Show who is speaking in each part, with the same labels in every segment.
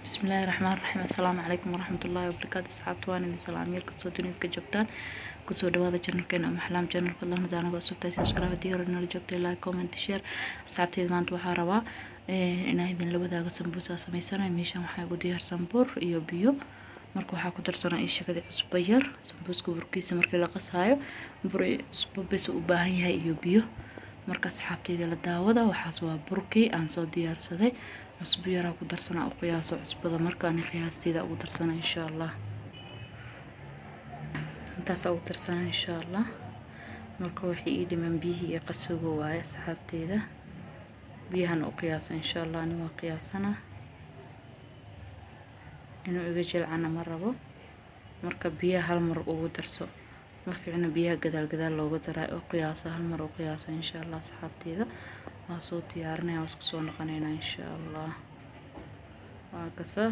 Speaker 1: بسم الله الرحمن الرحيم. السلام عليكم ورحمة الله وبركاته. أصحابتي waan idin salaamay kastoo dunida ka joogtaan kusoo dhawaada channelkeena Umm Axlaam channel fadlan hadaan uga subtay subscribe diyaar inoo joogtay like comment share. Asxaabteyda maanta waxaa rabaa inaan idin la wadaago sambuus aan sameysanayo. Meeshan waxaa igu diyaarsan bur iyo biyo, marka waxaa ku darsanaa ishaqada cusbo yar. Sambuuska burkiisa markii la qasayo bur iyo cusbo bes u baahan yahay iyo biyo. marka asxaabteyda la daawada waxaas waa burkii aan soo diyaarsaday. cusbo yar ku darsanaa u qiyaaso cusbada markaan qiyaasteeda ugu darsana insha Allah. intaas ugu darsana insha Allah. marka wixii ii dhiman biyihii iyo qasowga waaye asxaabteyda. biyahan u qiyaaso insha Allah ani waa qiyaasana inuu iga jilcana ma rabo. marka biyaha hal mar ugu darso ma fiicna biyaha gadaal looga daray oo qiyaasa hal mar u qiyaaso insha Allah. asxaabteyda waa soo diyaarinaya isku soo noqonayna insha Allah. waa kasa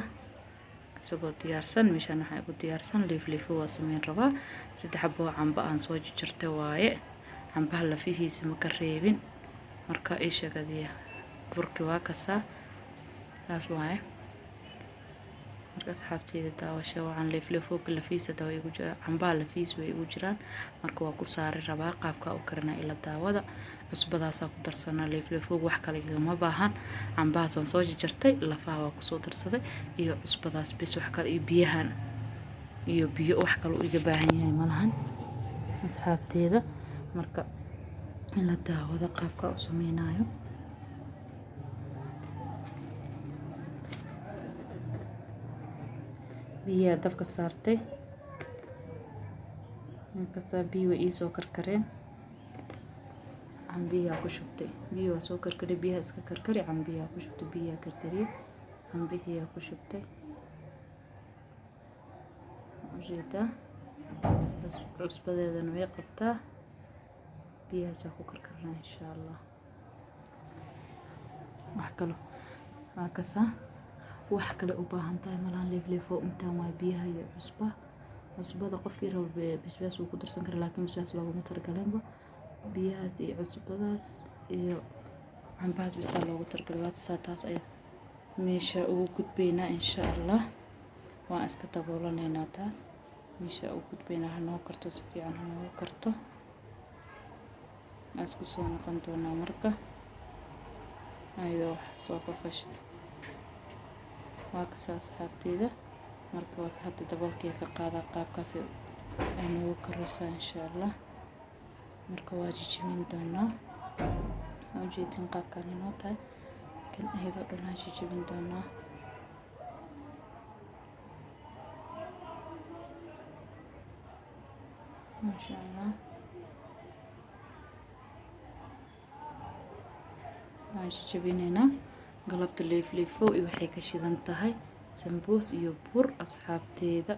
Speaker 1: isagoo diyaarsan meeshan waxaa igu diyaarsan liif waa sameyn rabaa. 3 xabo camba aan soo jarjartay waaye. cambaha lafihiisa ma ka reebin. marka ishaqadiya burki waa kasa taas waaye. marka asxaabteyda daawasho waxaan liif lafiisa dawa igu jira cambaha lafiis way igu jiraan. marka waa ku saari rabaa qaabka u karina ila daawada. cusbadaas ku darsanaa liif wax kale igama baahan. cambahaas waan soo jarjartay lafaha waa ku soo darsaday iyo cusbadaas bes wax kale iyo biyahan iyo biyo wax kale iga baahan yahay malahan asxaabteyda. marka ila daawada qaabka u sameynayo. biyaha dabka saartay markaas biyo ii soo karkareen. cambiya ku shubtay biyo soo karkaray biyaha iska karkari cambiya ku shubtay biyaha karkariye cambiya ku shubtay ujeeda cusbadeedana way qabtaa biyaha ku karkarna insha Allah. wax kale waa kasa wax kale u baahan tahay malaan liif oo intaan waa biyaha iyo cusbada qofkii rabo bisbaas uu ku darsan karo laakiin bisbaas looguma targalinba. biyahaas iyo cusbadaas iyo cambahaas bisa loogu targalay waa taas ay meesha ugu gudbeynaa insha Allah. waan iska daboolanaynaa taas meesha ugu gudbeynaa hanoo karto si fiican hanoo karto. isku soo noqon doonaa marka ayadoo soo fafashay waa kasa asxaabteyda. marka waa hadda daboolkii ka qaada qaabkaas ay noogu karaysaa insha Allah. marka waa jijibin doonaa soo jeedin qaabkan inoo tahay laakiin ayadoo dhan jijibin doonaa. masha Allah waa jijibinayna galabta liifo iyo waxay ka shidan tahay sambuus iyo bur asxaabteyda.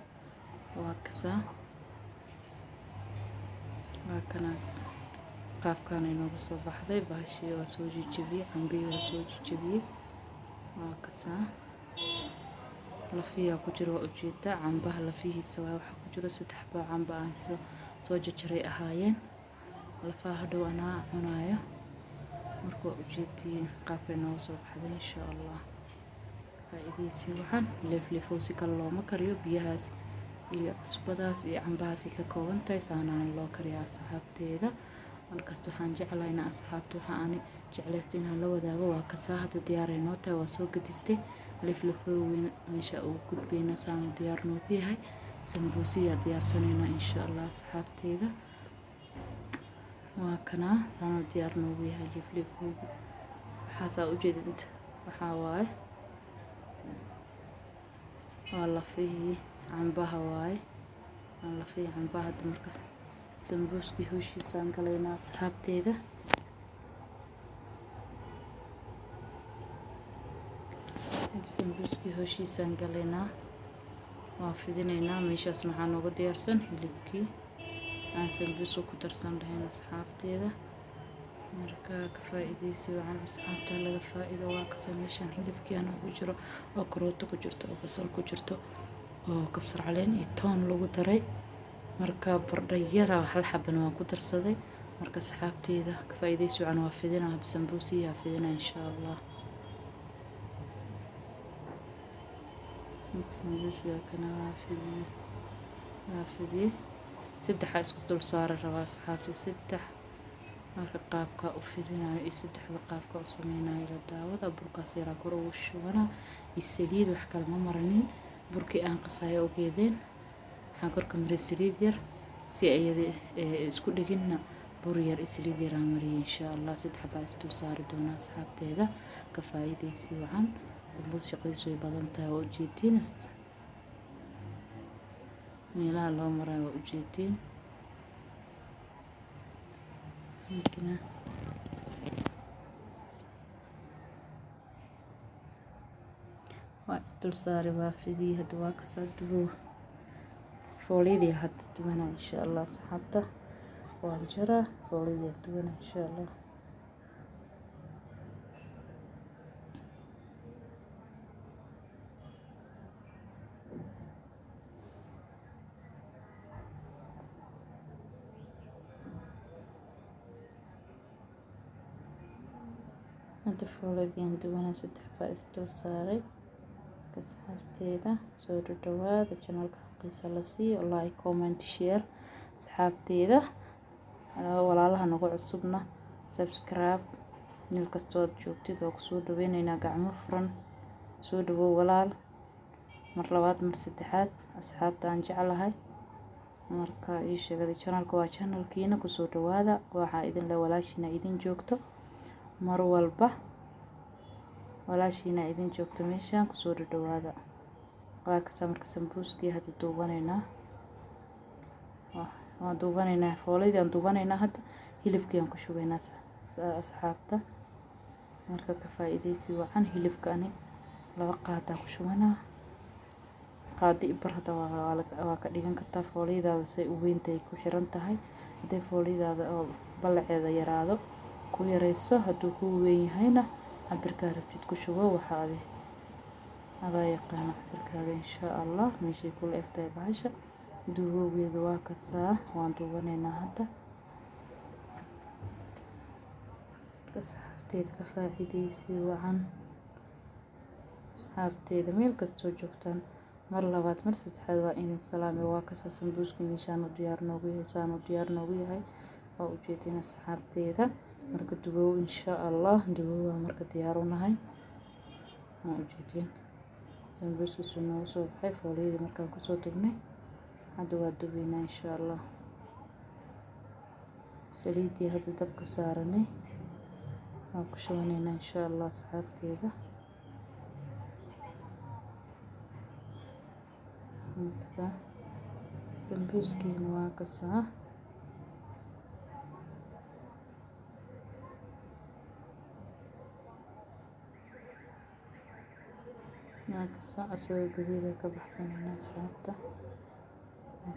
Speaker 1: waa kasa waa kana qaafkan inoo soo baxday baashi waa soo jijibiyay cambiga waa soo jijibiyay waa kasa lafiya ku jiro ujeeda cambaha lafihiisa waxa ku jiro 3 xabo camba aan soo jajaray ahaayeen lafaha dhow ana cunayo. marka ujeedii qaabka inoo soo baxday insha Allah. faa'iideysi waxaan liif si kale looma kariyo biyahaas iyo cusbadaas iyo cambahaas ka kooban tahay saanaan loo kariyaa asxaabteyda. markaas waxaan jeclahay in asxaabtu waxaan jeclaystay in la wadaago waa kasa hadda diyaar inoo tahay waa soo gadistay liif weyn meesha ugu gudbeyna saan diyaar noo yahay. sambuusiya diyaarsanayna insha Allah asxaabteyda. waa kana saan diyaar noo yahay liif waxaas u jeedinta waxa waaye waa lafihii cambaha waaye aan lafihii cambaha markaas sambuuski hoshiisa galayna asxaabteyda. sambuuski hoshiisa galayna waa fidinaynaa meeshaas maxaa noogu diyaarsan hilibkii aan sambuuska ku darsan lahayn asxaabteyda. marka ka faa'iideysi waxaan asxaabta laga faa'iido waa ka sameyshan hilibkii aan ugu jiro oo karooto ku jirto oo basal ku jirto oo kabsar caleen iyo toon lagu daray. marka bardha yar hal xabana waan ku darsaday. marka asxaabteyda ka faa'iideysi waxaan waa fidinaa sambuusiya fidinaa insha Allah. sambuuska kana waa fidiyey saddexa isku dul saari rabaa asxaabta saddex marka qaabka u fidinayo iyo saddexda qaabka u sameynayo la daawada burkaas yaraa kor ugu shubanaa iyo saliid wax kale ma marinin burkii aan qasayo ogeedeen waxaan korka mariyay saliid yar si ayada isku dhiginna bur yar iyo saliid yar aan mariyay insha Allah saddex baa isdul saari doonaa asxaabteeda ka faa'iideysi wacan sambuus shaqadiisu way badan tahay oo ujeedin meelaha loo marayo waa ujeedin mumkin waa isdul saari waa fidiyey hadda waa kasoo dubo foolidii hadda dubana insha Allah asxaabta waan jaraa foolidii dubana insha Allah hadda foolidii dubana saddex baa isdul saaray asxaabteeda soo dhawaada channelka qiisa la siiyo like comment share asxaabteeda walaalaha nagu cusubna subscribe meel kastoo aad joogtid oo kusoo dhaweynaynaa gacmo furan soo dhawow walaal mar labaad mar saddexaad asxaabta aan jeclahay marka ii sheegay channelka waa channelkiina kusoo dhawaada waxa idin la walaashina idin joogto mar walba walaashina idin joogto meeshaan kusoo dhawaada waa ka samarka sambuuskii hadda duubanaynaa waan duubanaynaa foolidii aan duubanaynaa hadda hilibkii aan ku shubaynaa asxaabta marka ka faa'iideysi wacan hilibkani laba qaada ku shubanaa qaadi bar hadda waa ka dhigan kartaa foolidaada say u weyntahay ku xiran tahay haday foolidaada oo balaceeda yaraado ku yareyso hadduu ku weyn yahayna cabirka rabtid ku shubo waxa adaa yaqaan cabirkaaga insha Allah meeshii kula egtay bahasha duugogeedu waa kasaa waan duubanaynaa hadda asxaabteeda ka faa'iideysi wacan asxaabteeda meel kastoo joogtaan mar labaad mar saddexaad waa idin salaamay waa kasaa sambuuska meeshaan u diyaar noogu yahay saan u diyaar noogu yahay oo ujeedina asxaabteeda marka dubow insha Allah dubow marka diyaar u nahay oo ujeedin sambuuska soo soo baxay fooliyada markaan ku soo dugnay hadda waa dubeynaa insha Allah saliidii hadda dabka saaranay waan ku shubaneynaa insha Allah asxaabteeda marka sambuuskiina waa kasaa asoo gaduuda ka baxsanayna asxaabta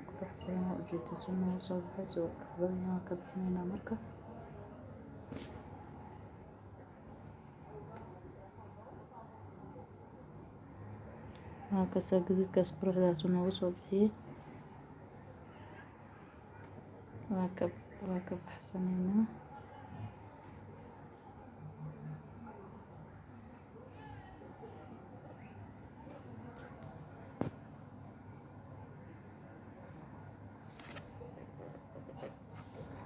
Speaker 1: qurux badan oo ujeedin soo soo baxay soo qurux badan waa ka bixinayna marka waa kasaa gaduudkaas quruxdaas noogu soo bixiyey waa ka baxsanaynaa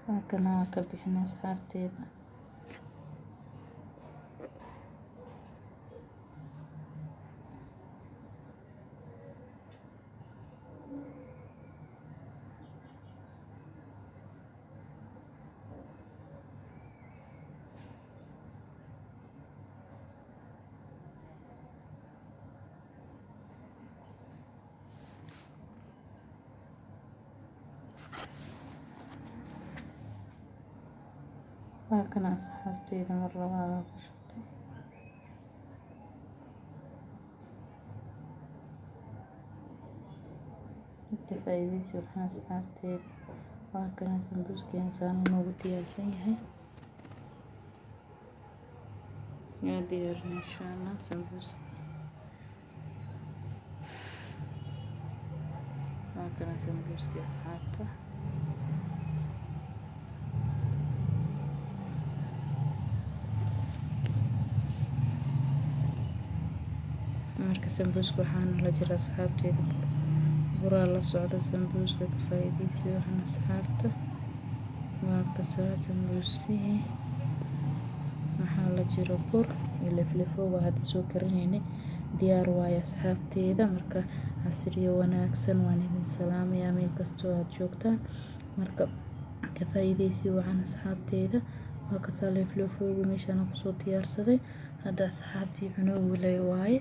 Speaker 1: halkana waa ka bixinaa asxaabteeda waa kana asxaabteeda mar labaad ku shubtay inta faa'iideysi waxaan asxaabteeda waa kana sambuuskeena saan noogu diyaarsan yahay yaa diyaar insha Allah sambuuska waa kana sambuuska asxaabta marka sambuuska waxaan la jira asxaabteeda buraa la socda sambuuska ka faa'iideysi waxaan asxaabta waa kasaa sambuusihi maxaa la jiro bur iyo liflifooga hadda soo karinayna diyaar waaye asxaabteeda marka casriyo wanaagsan waan idin salaamayaa meel kastoo aad joogtaan marka ka faa'iideysi waxaan asxaabteeda waa kasaa liflifooga meeshaan kusoo diyaarsaday hadda asxaabtii cunoogu leh waaye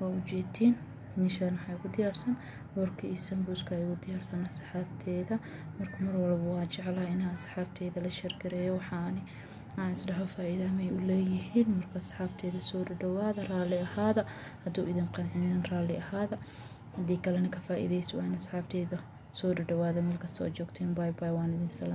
Speaker 1: oo ujeedtiin meeshaan waxay ku diyaarsan burka iyo sambuuska ay u diyaarsan asxaabteeda marka mar walba waa jeclahay inaan asxaabteeda la sheergareeyo waxaan isdhaho faa'iido may u leeyihiin marka asxaabteeda soo dhawaada raali ahaada hadduu idin qancinin raali ahaada haddii kalena ka faa'iideysi waan asxaabteeda soo dhawaada meel kastoo joogteen bye bye waan idin salaam